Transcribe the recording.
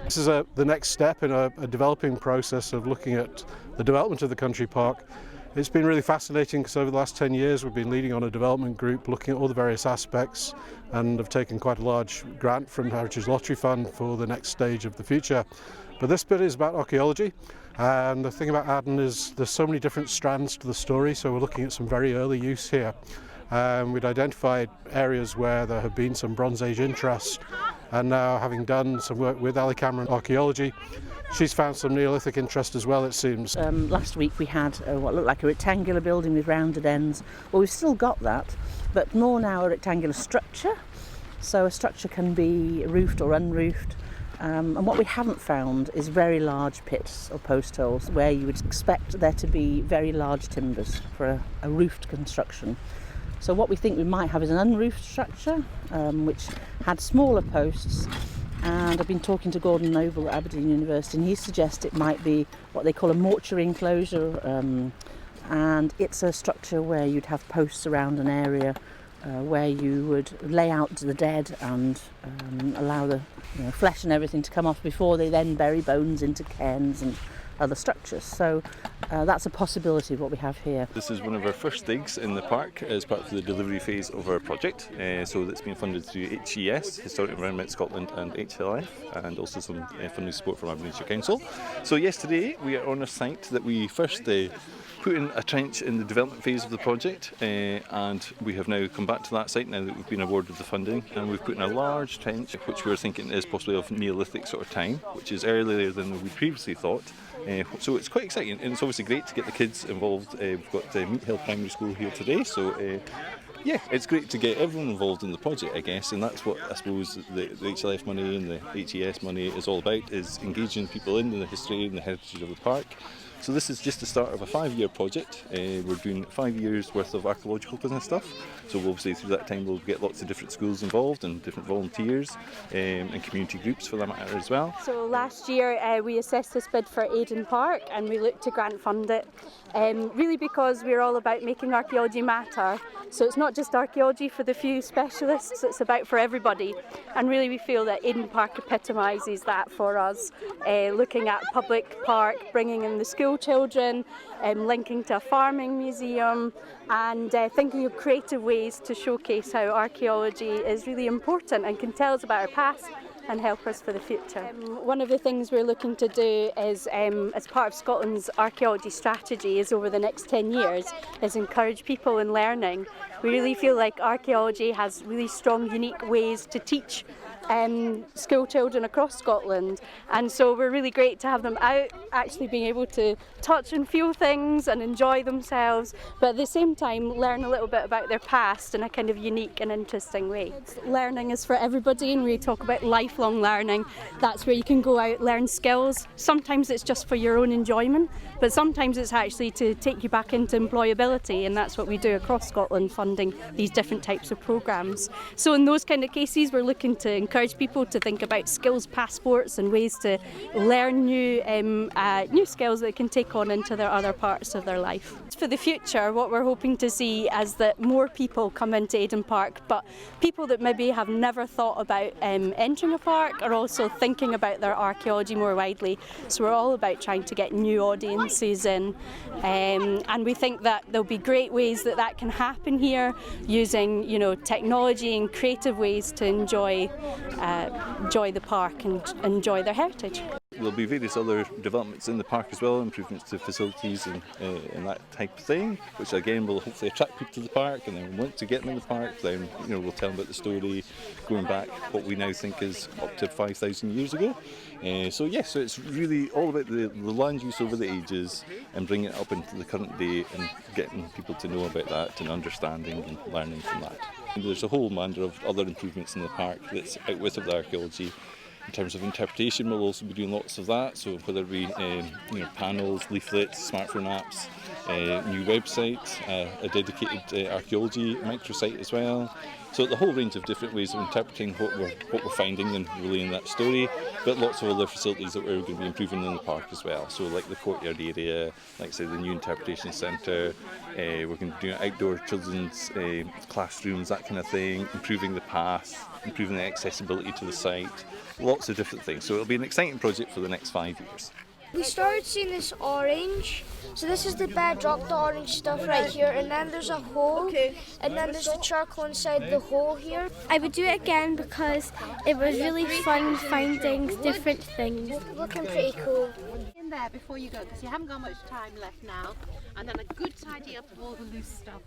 This is the next step in a developing process of looking at the development of the country park. It's been really fascinating because over the last 10 years we've been leading on a development group looking at all the various aspects and have taken quite a large grant from Heritage Lottery Fund for the next stage of the future. But this bit is about archaeology, and the thing about Aden is there's so many different strands to the story, so we're looking at some very early use here. We'd identified areas where there had been some Bronze Age interest, and now having done some work with Ali Cameron Archaeology, she's found some Neolithic interest as well, it seems. Last week we had what looked like a rectangular building with rounded ends. Well, we've still got that, but more now a rectangular structure. So a structure can be roofed or unroofed. And what we haven't found is very large pits or post holes where you would expect there to be very large timbers for a roofed construction. So what we think we might have is an unroofed structure, which had smaller posts. And I've been talking to Gordon Noble at Aberdeen University, and he suggests it might be what they call a mortuary enclosure, and it's a structure where you'd have posts around an area where you would lay out the dead and allow the flesh and everything to come off before they then bury bones into cairns and other structures. So that's a possibility of what we have here. This is one of our first digs in the park as part of the delivery phase of our project. So that's been funded through HES, Historic Environment Scotland, and HLF, and also some funding support from Aberdeenshire Council. So yesterday we are on a site that we first put in a trench in the development phase of the project, and we have now come back to that site now that we've been awarded the funding, and we've put in a large trench which we're thinking is possibly of Neolithic sort of time, which is earlier than we previously thought. So it's quite exciting, and it's obviously great to get the kids involved. We've got Meat Hill Primary School here today, so yeah, it's great to get everyone involved in the project, I guess, and that's what I suppose the HLF money and the HES money is all about, is engaging people in the history and the heritage of the park. So this is just the start of a 5-year project. We're doing 5 years worth of archaeological kind of stuff. So obviously through that time we'll get lots of different schools involved and different volunteers and community groups for that matter as well. So last year we assessed this bid for Aden Park and we looked to grant fund it. Really because we're all about making archaeology matter. So it's not just archaeology for the few specialists, it's about for everybody. And really we feel that Aden Park epitomises that for us. Looking at public park, bringing in the school children, linking to a farming museum, and thinking of creative ways to showcase how archaeology is really important and can tell us about our past and help us for the future. One of the things we're looking to do is, as part of Scotland's archaeology strategy, is over the next 10 years, is encourage people in learning. We really feel like archaeology has really strong, unique ways to teach school children across Scotland, and so we're really great to have them out actually being able to touch and feel things and enjoy themselves, but at the same time learn a little bit about their past in a kind of unique and interesting way. Learning is for everybody, and we talk about lifelong learning. That's where you can go out, learn skills. Sometimes it's just for your own enjoyment, but sometimes it's actually to take you back into employability, and that's what we do across Scotland, funding these different types of programmes. So in those kind of cases we're looking to encourage people to think about skills passports and ways to learn new skills that they can take on into their other parts of their life. For the future, what we're hoping to see is that more people come into Aden Park, but people that maybe have never thought about entering a park are also thinking about their archaeology more widely. So we're all about trying to get new audiences in, and we think that there'll be great ways that that can happen here, using technology and creative ways to enjoy the park and enjoy their heritage. There'll be various other developments in the park as well, improvements to facilities and that type of thing, which again will hopefully attract people to the park, and then want to get them in the park. Then we'll tell them about the story going back what we now think is up to 5,000 years ago. So it's really all about the land use over the ages and bringing it up into the current day and getting people to know about that and understanding and learning from that. And there's a whole manner of other improvements in the park that's out with the archaeology. In terms of interpretation, we'll also be doing lots of that, so whether it be panels, leaflets, smartphone apps, new website, a dedicated archaeology microsite as well. So the whole range of different ways of interpreting what we're finding and relaying that story, but lots of other facilities that we're going to be improving in the park as well. So like the courtyard area, like say the new interpretation centre, we're going to do outdoor children's classrooms, that kind of thing, improving the path, improving the accessibility to the site, lots of different things. So it'll be an exciting project for the next 5 years. We started seeing this orange, so this is the bedrock, the orange stuff right here, and then there's a hole, and then there's the charcoal inside the hole here. I would do it again because it was really fun finding different things. Looking pretty cool. In there before you go, because you haven't got much time left now, and then a good tidy up of all the loose stuff.